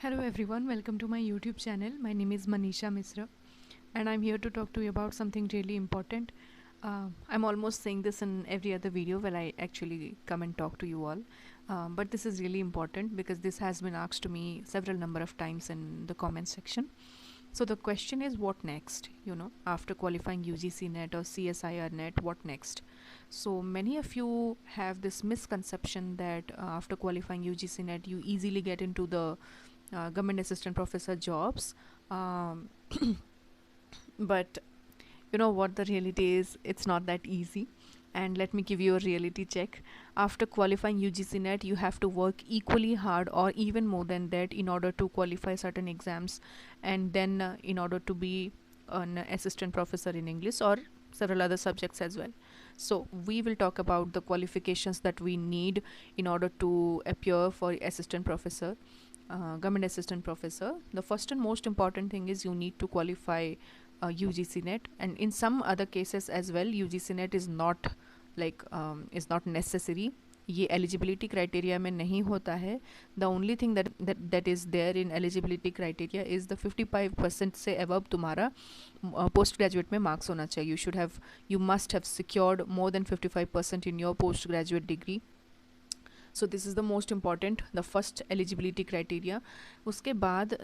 Hello everyone, welcome to my YouTube channel. My name is Manisha Misra and I'm here to talk to you about something really important. I'm almost saying this in every other video where I actually come and talk to you all. But this is really important because this has been asked to me several number of times in the comment section. So the question is, what next? After qualifying UGC NET or CSIR NET, what next? So many of you have this misconception that after qualifying UGC NET, you easily get into the government assistant professor jobs. Um, but you know what the reality is? It's not that easy. And let me give you a reality check. After qualifying UGC NET, you have to work equally hard or even more than that in order to qualify certain exams, and then in order to be an assistant professor in English or several other subjects as well. So we will talk about the qualifications that we need in order to appear for assistant professor, government assistant professor. The first and most important thing is you need to qualify UGC NET, and in some other cases as well, UGC NET is not is not necessary. ये eligibility criteria में नहीं होता है. The only thing that is there in eligibility criteria is the 55% से above तुम्हारा post graduate में marks होना चाहिए. You must have secured more than 55% in your post graduate degree. So this is the most important, the first eligibility criteria. उसके बाद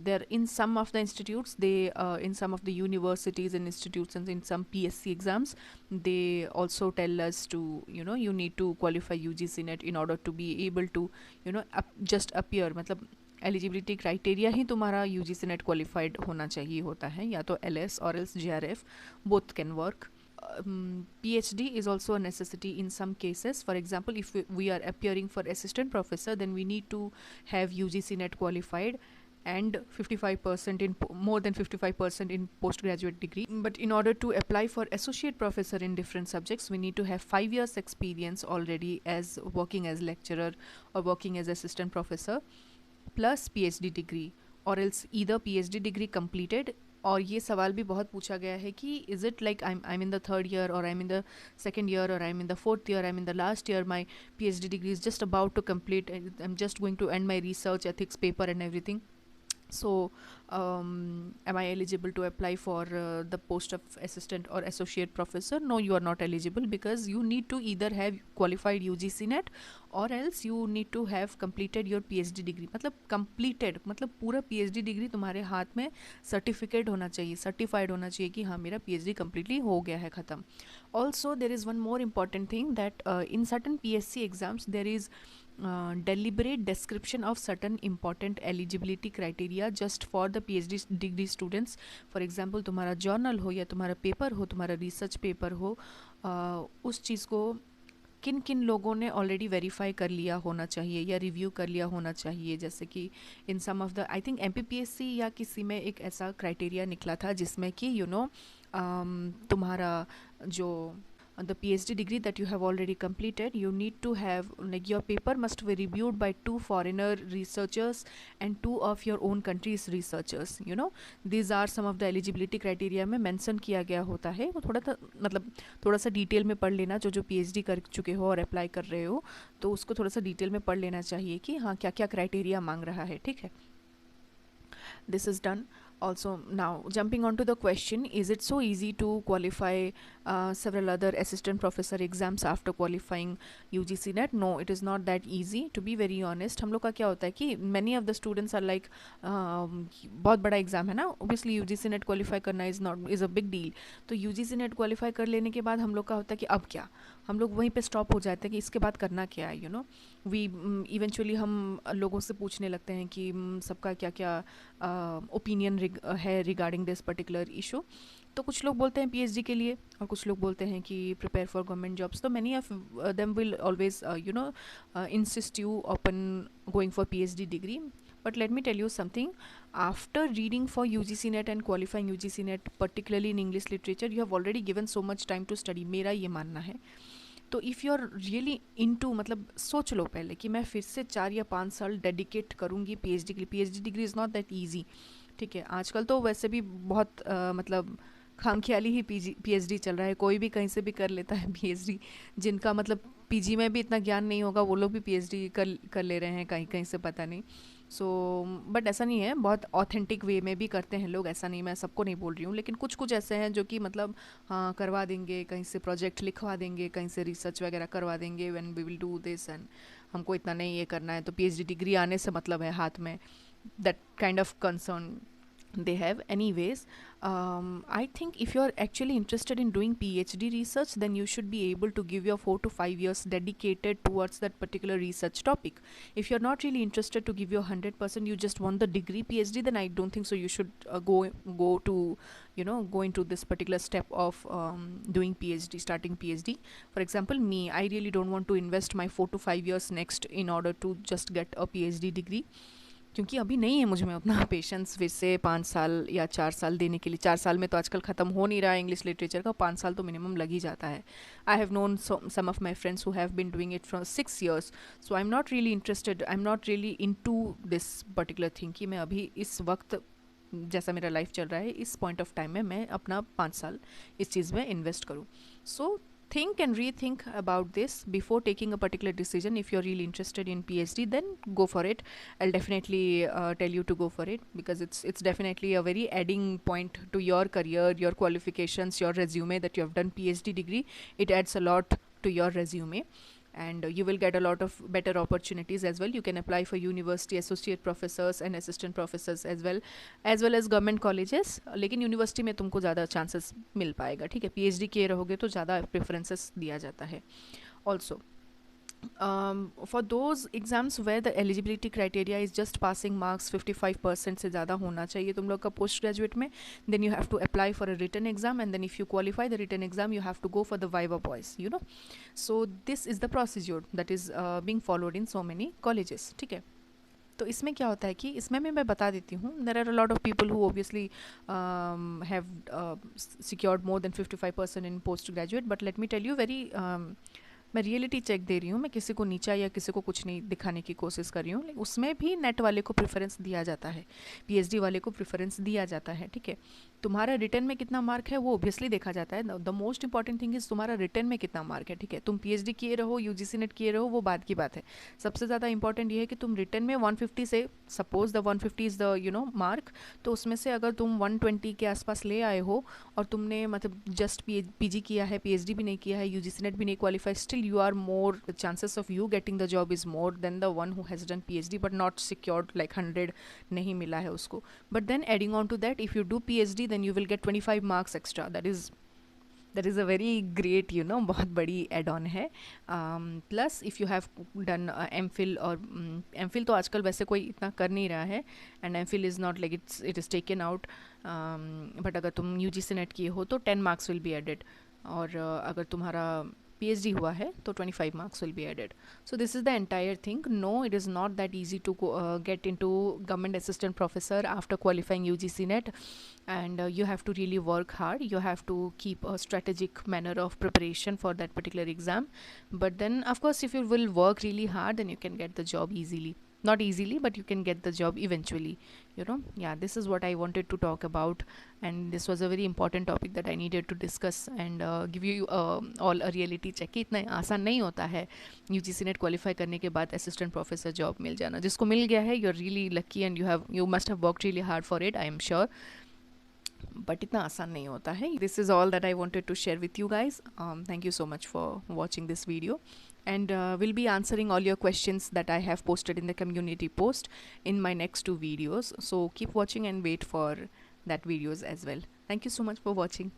there in some of the institutes, they in some of the universities and institutes and in some PSC exams, they also tell us to you need to qualify UGC NET in order to be able to just appear. मतलब eligibility criteria ही तुम्हारा UGC NET qualified होना चाहिए होता है, या तो LS और else JRF, both can work. PhD is also a necessity in some cases. For example, if we are appearing for assistant professor, then we need to have UGC NET qualified and 55% in more than 55% in postgraduate degree. But in order to apply for associate professor in different subjects, we need to have 5 years experience already as working as lecturer or working as assistant professor plus PhD degree, or else either PhD degree completed. और ये सवाल भी बहुत पूछा गया है कि is it like I am in the third year और I am in the second year और I am in the fourth year, I am in the last year, my PhD degree is just about to complete, I'm just going to end my research ethics paper and everything. So am I eligible to apply for the post of assistant or associate professor? No, you are not eligible, because you need to either have qualified UGC NET or else you need to have completed your PhD degree. मतलब completed मतलब पूरा PhD degree तुम्हारे हाथ में certificate होना चाहिए, certified होना चाहिए कि हाँ मेरा PhD completely हो गया है ख़त्म. Also there is one more important thing that in certain PSC exams there is deliberate description of certain important eligibility criteria just for the PhD degree students. For example, तुम्हारा journal हो या तुम्हारा paper हो, तुम्हारा research paper हो, उस चीज़ को किन किन लोगों ने ऑलरेडी वेरीफाई कर लिया होना चाहिए या रिव्यू कर लिया होना चाहिए. जैसे कि in some of the I think MPPSC या किसी में एक ऐसा क्राइटेरिया निकला था जिसमें कि तुम्हारा जो the PhD degree that you have already completed, you need to have like your paper must be reviewed by 2 foreigner researchers and 2 of your own country's researchers. These are some of the eligibility criteria में mention किया गया होता है. वो थोड़ा सा detail में पढ़ लेना. जो PhD कर चुके हो और अप्लाई कर रहे हो तो उसको थोड़ा सा डिटेल में पढ़ लेना चाहिए कि हाँ क्या क्या क्राइटेरिया मांग रहा है. ठीक है, this is done. Also, now jumping on to the question, is it so easy to qualify several other assistant professor exams after qualifying UGC NET? No, it is not that easy, to be very honest. हम लोग का क्या होता है कि many of the students are like बहुत बड़ा exam है ना, obviously UGC NET qualify करना is a big deal. तो UGC NET qualify कर लेने के बाद हम लोग का होता है कि अब क्या, हम लोग वहीं पे स्टॉप हो जाते हैं कि इसके बाद करना क्या है. वी इवेंचुअली हम लोगों से पूछने लगते हैं कि सबका क्या क्या ओपिनियन है रिगार्डिंग दिस पर्टिकुलर इशू. तो कुछ लोग बोलते हैं PhD के लिए और कुछ लोग बोलते हैं कि प्रिपेयर फॉर गवर्नमेंट जॉब्स. तो many of them will always insist you open going for PhD degree. But let me tell you something. After reading for UGC NET and qualifying UGC NET, particularly in English literature, you have already given so much time to study. मेरा ये मानना है. तो if you are really into, मतलब सोच लो पहले कि मैं फिर से 4 या 5 साल डेडिकेट करूँगी PhD के लिए. PhD degree is not that easy. ठीक है, आजकल तो वैसे भी बहुत मतलब खामख्याली ही PhD चल रहा है. कोई भी कहीं से भी कर लेता है PhD. जिनका मतलब PG में भी इतना ज्ञान नहीं होगा वो लोग भी PhD कर ले रहे हैं कहीं कहीं से, पता नहीं. सो बट ऐसा नहीं है, बहुत ऑथेंटिक वे में भी करते हैं लोग, ऐसा नहीं, मैं सबको नहीं बोल रही हूँ, लेकिन कुछ कुछ ऐसे हैं जो कि मतलब हाँ करवा देंगे, कहीं से प्रोजेक्ट लिखवा देंगे, कहीं से रिसर्च वगैरह करवा देंगे, when we will do this and हमको इतना नहीं ये करना है, तो पीएचडी डिग्री आने से मतलब है हाथ में, that kind of concern they have. Anyways, I think if you're actually interested in doing PhD research, then you should be able to give your 4 to 5 years dedicated towards that particular research topic. If you're not really interested to give your 100%, you just want the degree PhD, then I don't think so you should go to, you know, go into this particular step of doing PhD, starting PhD. For example, me, I really don't want to invest my 4 to 5 years next in order to just get a PhD degree, क्योंकि अभी नहीं है मुझ में उतना patience फिर से 5 साल या 4 साल देने के लिए। 4 साल में तो आजकल ख़त्म हो नहीं रहा है इंग्लिश लिटरेचर का, 5 साल तो मिनिमम लग ही जाता है। I have known some of my friends who have been doing it from 6 years, so I am not really interested, I am not really into this particular thing कि मैं अभी इस वक्त जैसा मेरा लाइफ चल रहा है इस पॉइंट ऑफ टाइम में मैं अपना 5 साल इस चीज़ में इन्वेस्ट करूँ। सो think and rethink about this before taking a particular decision. If you're really interested in PhD, then go for it. I'll definitely tell you to go for it, because it's definitely a very adding point to your career, your qualifications, your resume, that you have done PhD degree. It adds a lot to your resume, and you will get a lot of better opportunities as well. You can apply for university associate professors and assistant professors as well as government colleges, लेकिन university में तुमको ज़्यादा chances मिल पाएगा, ठीक है। PhD किए रहोगे तो ज़्यादा प्रेफरेंसेस दिया जाता है। Also for those exams where the eligibility criteria is just passing marks 55% से ज़्यादा होना चाहिए तुम लोग का पोस्ट ग्रेजुएट में, then you have to apply for a written exam, and then if you qualify the written exam you have to go for the viva boys, you know. So this is the procedure that is being followed in so many colleges, ठीक है। तो इसमें क्या होता है कि इसमें मैं बता देती हूँ, there are a lot of people who obviously have secured more than 55% in post graduate, but let me tell you very, मैं रियलिटी चेक दे रही हूँ, मैं किसी को नीचा या किसी को कुछ नहीं दिखाने की कोशिश कर रही हूँ, लेकिन उसमें भी नेट वाले को प्रेफरेंस दिया जाता है, पीएचडी वाले को प्रेफरेंस दिया जाता है, ठीक है। तुम्हारा रिटर्न में कितना मार्क है वो ऑब्वियसली देखा जाता है, the most important thing is तुम्हारा रिटर्न में कितना मार्क है, ठीक है। तुम पीएचडी किए रहो, यूजीसी नेट किए रहो, वो बात की बात है। सबसे ज़्यादा इंपॉर्टेंट ये है कि तुम रिटर्न में 150 से, suppose the 150 is the you know mark, तो उसमें से अगर तुम 120 के आसपास ले आए हो और तुमने मतलब जस्ट पीजी किया है, पीएचडी भी नहीं किया है, यूजीसी नेट भी नहीं qualify, still you are more, the chances of you getting the job is more than the one who has done PhD but not secured like 100, नहीं मिला है उसको। But then adding on to that, if you do PhD then you will get 25 marks extra, that is a very great, you know, बहुत बड़ी add on है। Plus if you have done MPhil, और MPhil तो आजकल वैसे कोई इतना कर नहीं रहा है, and MPhil is not like it is taken out, but अगर तुम UGC नेट किए हो तो 10 marks will be added, और अगर तुम्हारा PhD हुआ है तो 25 marks will be added. So this is the entire thing. No, it is not that easy to get into government assistant professor after qualifying UGC net, and you have to really work hard. You have to keep a strategic manner of preparation for that particular exam. But then of course if you will work really hard, then you can get the job easily. Not easily, but you can get the job eventually, you know. Yeah, this is what I wanted to talk about, and this was a very important topic that I needed to discuss and give you all a reality check कि इतना आसान नहीं होता है UGC net qualify करने के बाद assistant professor job मिल जाना। जिसको मिल गया है, you are really lucky and you must have worked really hard for it, I am sure, but इतना आसान नहीं होता है। This is all that I wanted to share with you guys. Thank you so much for watching this video, and we'll be answering all your questions that I have posted in the community post in my next 2 videos. So keep watching and wait for that videos as well. Thank you so much for watching.